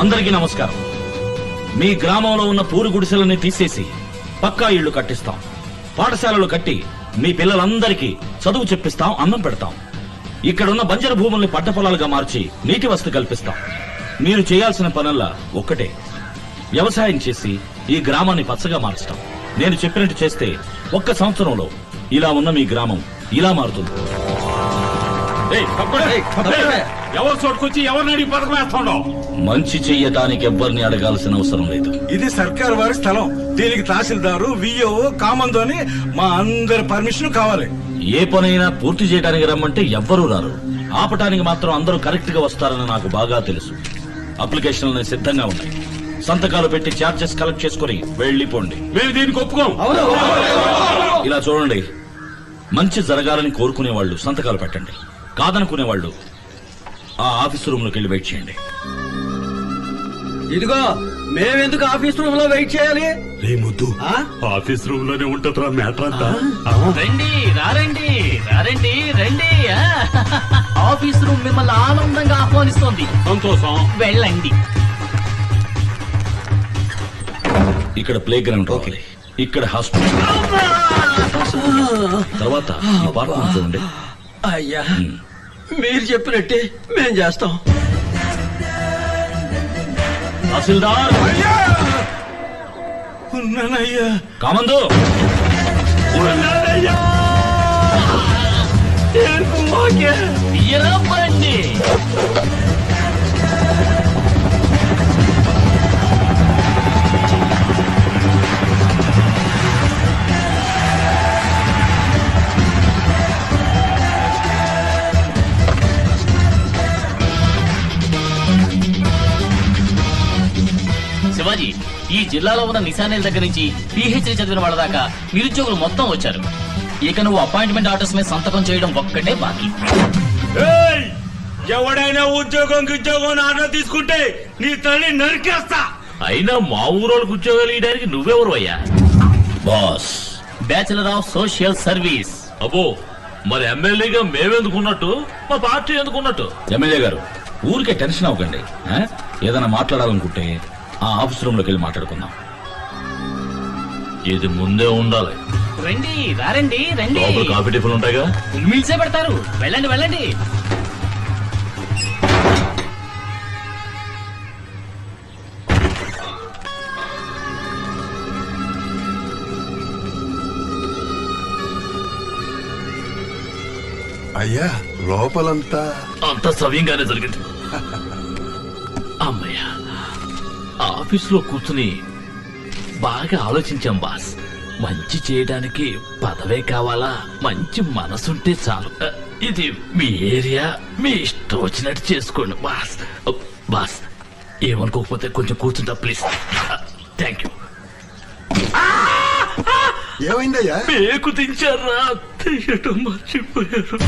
అందరికీ నమస్కారం. మీ గ్రామంలో ఉన్న పూరి గుడిసెలని తీసేసి పక్కా ఇళ్లు కట్టిస్తాం. పాఠశాలలు కట్టి మీ పిల్లలందరికీ చదువు చెప్పిస్తాం, అన్నం పెడతాం. ఇక్కడున్న బంజరు భూముల్ని పంట పొలాలుగా మార్చి నీటి వసతి కల్పిస్తాం. మీరు చేయాల్సిన పనుల్లా ఒక్కటే, వ్యవసాయం చేసి ఈ గ్రామాన్ని పచ్చగా మార్చడం. నేను చెప్పినట్టు చేస్తే ఒక్క సంవత్సరంలో ఇలా ఉన్న మీ గ్రామం ఇలా మారుతుంది. ఎవరు చోటుకొచ్చి ఎవరిని అడిగి పథకం వేస్తాడో. మంచి చెయ్యటానికి ఎవ్వరిని అడగాల్సిన అవసరం లేదు. ఇది సర్కారు వారి స్థలం. దీనికి తహసీల్దారు, విఓ, కామందు అని మా అందరి పర్మిషన్ కావాలి. ఏ పనైనా పూర్తి చేయడానికి రమ్మంటే ఎవ్వరూ రారు. ఆపటానికి మాత్రం అందరూ కరెక్ట్ గా వస్తారని నాకు బాగా తెలుసు. అప్లికేషన్లు సిద్ధంగా ఉన్నాయి. సంతకాలు పెట్టి ఛార్జెస్ కలెక్ట్ చేసుకుని వెళ్ళిపోండి. మేము దీనికి ఒప్పుకోం. ఇలా చూడండి, మంచి జరగాలని కోరుకునే వాళ్ళు సంతకాలు పెట్టండి. కాదనుకునే వాళ్ళు ఆ ఆఫీస్ రూమ్ లోకి వెళ్ళి వెయిట్ చేయండి. ఇదిగో మేమెందుకు ఆఫీస్ రూమ్ లో వెయిట్ చేయాలి? ముద్దు ఆఫీస్ రూమ్ లోనే ఉంటుందిరా మ్యాటర్ అంతా. రండి రారండి రారండి రండి. ఆఫీస్ రూమ్ మిమ్మల్ని ఆనందంగా ఆహ్వానిస్తోంది. సంతోషం. వెళ్ళండి. ఇక్కడ ప్లే గ్రౌండ్ రావాలి, ఇక్కడ హాస్పిటల్, తర్వాత అపార్ట్మెంట్ చూడండి. అయ్యా మీరు చెప్పినట్టే మేం చేస్తాం. తహసీల్దార్ ఉన్నానయ్యా. కామందు తీయరా బండి. శివాజీ, ఈ జిల్లాలో ఉన్న నిశానేల దగ్గర నుంచి పిహెచ్డీ చదివిన వాళ్ళ దాకా నిరుద్యోగులు మొత్తం వచ్చారు. ఇక నువ్వు అపాయింట్మెంట్ ఆర్డర్స్ మీద సంతకం చేయడం ఒక్కటే బాకీ. ఎవడైనా ఉద్యోగం ఆర్డర్ తీసుకుంటే నీ తల్లి నరికేస్తా. అయినా మా ఊరోళ్ళకి ఉద్యోగాలు ఇవ్వడానికి నువ్వెవరు అయ్యా? Boss, bachelor of social service. అబ్బో, మరి ఎమ్మెల్యేగా మేమెందుకున్నట్టు, మా పార్టీ ఎందుకున్నట్టు? ఎమ్మెల్యే గారు, ఊరికే టెన్షన్ అవ్వకండి. ఏదైనా మాట్లాడాలనుకుంటే ఆ ఆఫీస్ రూమ్ లోకి వెళ్ళి మాట్లాడుకుందాం. ఇది ముందే ఉండాలి. రండి రారండి రండి. కాఫీ టిఫిన్ ఉంటాయిగా, మిల్సే పెడతారు. వెళ్ళండి వెళ్ళండి. అయ్యా లోపలంతా అంత సవ్యంగానే జరిగింది. అమ్మయ్యా, ఆఫీస్ లో కూర్చుని బాగా ఆలోచించాం బాస్. మంచి చేయడానికి పదవే కావాలా, మంచి మనసుంటే చాలు. ఇది మీ ఏరియా, మీ ఇష్టం వచ్చినట్టు చేసుకోండి బాస్. బాస్, ఏమనుకోకపోతే కొంచెం కూర్చుంటా ప్లీజ్. Thank you. ఏమైందయ్యా? పేకు దించారా? తీయటం మర్చిపోయారు.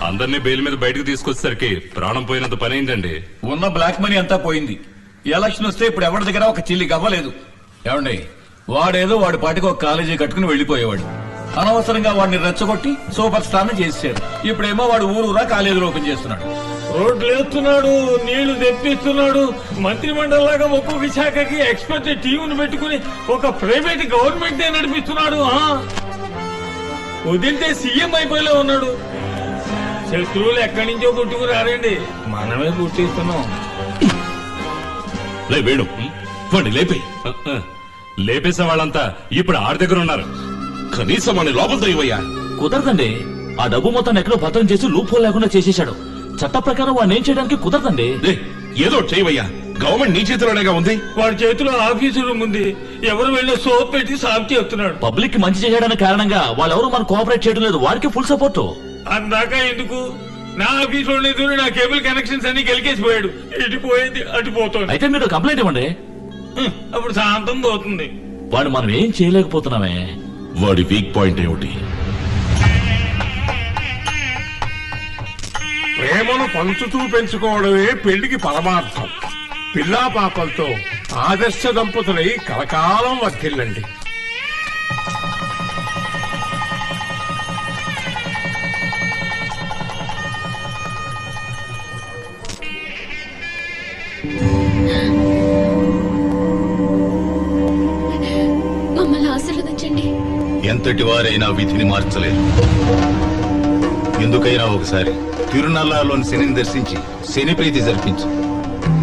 అందరినీ బెయిల్ మీద బయటకు తీసుకొచ్చేసరికి ప్రాణం పోయినంత పని అయిందండి. ఉన్న బ్లాక్ మనీ అంతా పోయింది. ఎలక్షన్ వస్తే ఇప్పుడు ఎవరి దగ్గర ఒక చిల్లి గవ్వలేదు. ఏమండి, వాడేదో వాడి పాటికి ఒక కాలేజీ కట్టుకుని వెళ్లిపోయేవాడు. అనవసరంగా వాడిని రెచ్చగొట్టి సూపర్ స్టార్ ని చేశారు. ఇప్పుడేమో వాడు ఊరూరా కాలేజీలు ఓపెన్ చేస్తున్నాడు, రోడ్లు వేస్తున్నాడు, నీళ్లు తెప్పిస్తున్నాడు. మంత్రి మండలిలాగా ఒక్కొక్క శాఖకి ఎక్స్పర్ట్ టీంను పెట్టుకుని ఒక ప్రైవేట్ గవర్నమెంట్ నడిపిస్తున్నాడు. వదిలితే సీఎం అయిపోయేలా ఉన్నాడు. శత్రువులు ఎక్కడి నుంచో కొట్టుకుని రారండి, మనమే పుట్టిస్తున్నాం. వేణు లేపే. లేపేసే వాళ్ళంతా ఇప్పుడు ఆడి దగ్గర ఉన్నారు. కనీసం వాడిని లోపల తోయవయ్యా. కుదరదండి, ఆ డబ్బు మొత్తం ఎక్కడో భద్రం చేసి లూప్ హోల్ లేకుండా చేసేశాడు. చట్ట ప్రకారం వాడిని ఏం చేయడానికి కుదరదండి. ఏదో చేయవయ్యా, గవర్నమెంట్ నీ చేతిలోనేగా ఉంది. వాడి చేతిలో ఆఫీసు రూమ్ ఉంది. ఎవరు వెళ్ళినా సోప్ పెట్టి సాఫ్ చేస్తున్నాడు. పబ్లిక్ కి మంచి చేయడానికి కారణంగా వాళ్ళెవరూ మనం కోఆపరేట్ చేయడం లేదు. వాడికి ఫుల్ సపోర్ట్. అందాక ఎందుకు నా ఆఫీస్ లోనే దూరి నా కేబుల్ కనెక్షన్స్ అన్ని గెలికేసిపోయాడు. ఇటు పోయింది అటు పోతుంది. అయితే మీరు కంప్లైంట్ ఇవ్వండి. అప్పుడు శాంతం పోతుంది. వాడు మనం ఏం చేయలేకపోతున్నామే. వాడి వీక్ పాయింట్ ఏమిటి? ప్రేమను పంచుతూ పెంచుకోవడమే పెళ్లికి పరమార్థం. పిల్లా పాపలతో ఆదర్శ దంపతులై కలకాలం వర్తిల్లండి. మమ్మల్ని ఆశీర్వదించండి. ఎంతటి వారైనా విధిని మార్చలేరు. ఎందుకైనా ఒకసారి తిరునల్లాలోని శనిని దర్శించి శని ప్రీతి జరిపించి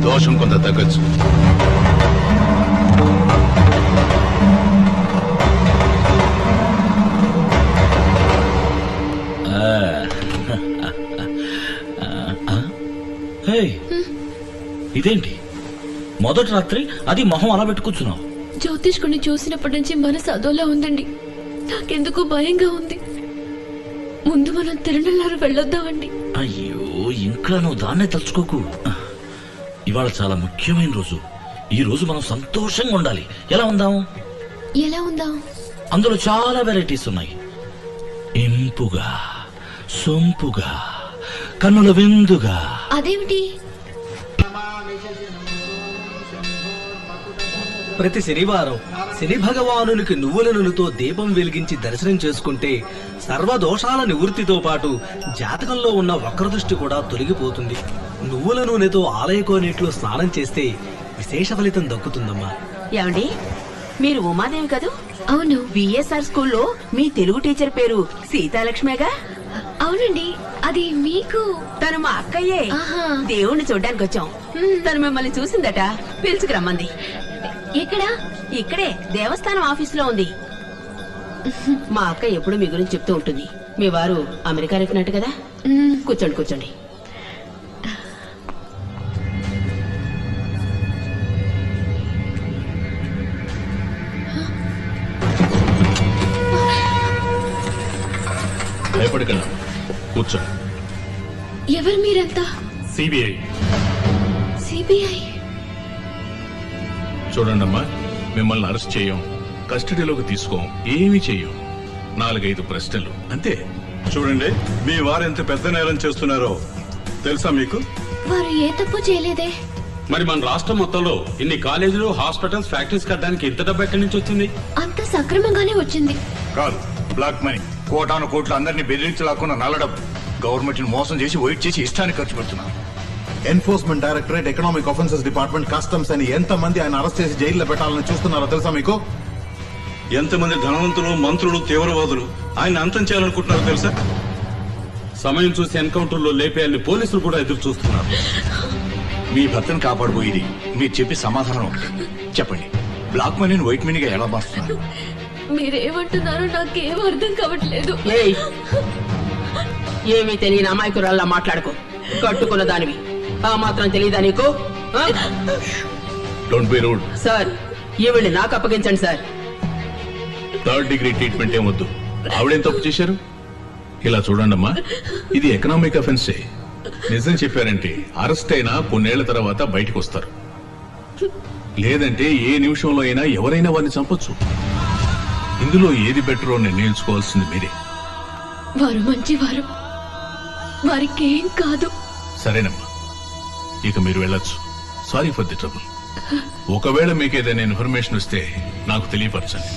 దోషం కొంత తగ్గచ్చు. ఇదేంటి మొదటి రాత్రి అది మొహం అలా పెట్టుకూర్చున్నావు? జ్యోతిష్కుని చూసినప్పటి నుంచి మనసు అదోలా ఉందండి. నాకెందుకు భయంగా ఉంది. ముందు మనం తిరునల్లారు వెళ్ళొద్దామండి. అయ్యో, ఇంకా నువ్వు దాన్నే తలుచుకోకు. ఇవాళ చాలా ముఖ్యమైన రోజు. ఈ రోజు మనం సంతోషంగా ఉండాలి. ఎలా ఉందాం? ఎలా ఉందాం? అందులో చాలా వెరైటీస్ ఉన్నాయి. ఇంపుగా, సొంపుగా, కన్నుల విందుగా. అదేమిటి? ప్రతి శనివారం శని భగవానునికి నువ్వుల నూనెతో దీపం వెలిగించి దర్శనం చేసుకుంటే సర్వదోషాల నివృత్తితో పాటు జాతకంలో ఉన్న వక్రదృష్టి కూడా తొలగిపోతుంది. నువ్వుల నూనెతో ఆలయ కోనేట్లో స్నానం చేస్తే విశేష ఫలితం దక్కుతుందమ్మా. ఏమండి, మీరు ఉమాదేవి కదూ? అవును. విఎస్ఆర్ స్కూల్లో మీ తెలుగు టీచర్ పేరు సీతాలక్ష్మేగా? అవునండి. అది మీకు? తను మా అక్కయ్యే. ఆహా. దేవుణ్ణి చూడ్డానికి వచ్చాం. తను మిమ్మల్ని చూసిందట, పిలుచుకురమ్మంది. ఎక్కడా? ఇక్కడే దేవస్థానం ఆఫీసులో ఉంది. మా అక్క ఎప్పుడు మీ గురించి చెప్తూ ఉంటుంది. మీ వారు అమెరికా రెట్టినట్టు కదా. కూర్చోండి కూర్చోండి. భయపడకండి, కూర్చో. ఎవరు మీరంతా? సిబిఐ. సిబిఐ? చూడండమ్మా, మిమ్మల్ని అరెస్ట్ చేయం, కస్టడీలోకి తీసుకోం, ఏమీ చెయ్యం. 4-5 ప్రశ్నలు అంతే. చూడండి, మీ వారు ఎంత పెద్ద నేరం చేస్తున్నారో తెలుసా మీకు? వారు ఏ తప్పు చేయలేదే. మరి మన రాష్ట్రం మొత్తంలో ఇన్ని కాలేజీలు, హాస్పిటల్స్, ఫ్యాక్టరీస్ కట్టడానికి ఇంత డబ్బు ఎక్కడి నుంచి వచ్చింది? అంత సక్రమంగానే వచ్చింది. కాదు, బ్లాక్ మనీ. కోటాను కోట్లు అందరినీ బెదిరించలాక్కున్న నల్ల డబ్బు. గవర్నమెంట్ ని మోసం చేసి వైట్ చేసి ఇష్టానికి ఖర్చు పెడుతున్నారు. Enforcement directorate, economic offences department, customs అని ఎంతమంది ఆయన అరెస్ట్ చేసి జైల్లో పెట్టాలని చూస్తున్నారో తెలుసా మీకు? ఎంతమంది ధనవంతులు, మంత్రులు, తీవ్రవాదులు ఆయన అంతం చేయాలనుకుంటున్నారో తెలుసా? సమయం చూసి ఎన్కౌంటర్లో లేపేయాలని పోలీసులు కూడా ఎదురు చూస్తున్నారు. మీ భర్తను కాపాడబోయేది మీరు చెప్పి సమాధానం ఒకటి చెప్పండి. బ్లాక్ మనీని వైట్ మనీగా ఎలా మారుస్తున్నారు? మీరేమంటున్నారో నాకేం అర్థం కావట్లేదు. ఏమీ తెలియని అమాయకురాల్లా మాట్లాడుకో. కట్టుకున్న దానివి ఆ మాత్రం తెలియదా నీకు? Don't be rude. సార్, ఈవిడ్ని నాకు అప్పగించండి సార్. 3rd డిగ్రీ ట్రీట్మెంట్ ఏమొద్దు. ఆవిడేం తప్పు చేశారు? ఇలా చూడండమ్మా, ఇది ఎకనామిక్ అఫెన్సే. నిజం చెప్పారంటే అరెస్ట్ అయినా కొన్నేళ్ల తర్వాత బయటకు వస్తారు. లేదంటే ఏ నిమిషంలో అయినా ఎవరైనా వారిని చంపొచ్చు. ఇందులో ఏది బెటరో నిర్ణయించుకోవాల్సింది మీరే. వారు మంచివారు, వారికేం కాదు. సరేనమ్మా, ఇక మీరు వెళ్ళొచ్చు. Sorry for the trouble. ఒకవేళ మీకు ఏదైనా ఇన్ఫర్మేషన్ వస్తే నాకు తెలియపరచండి.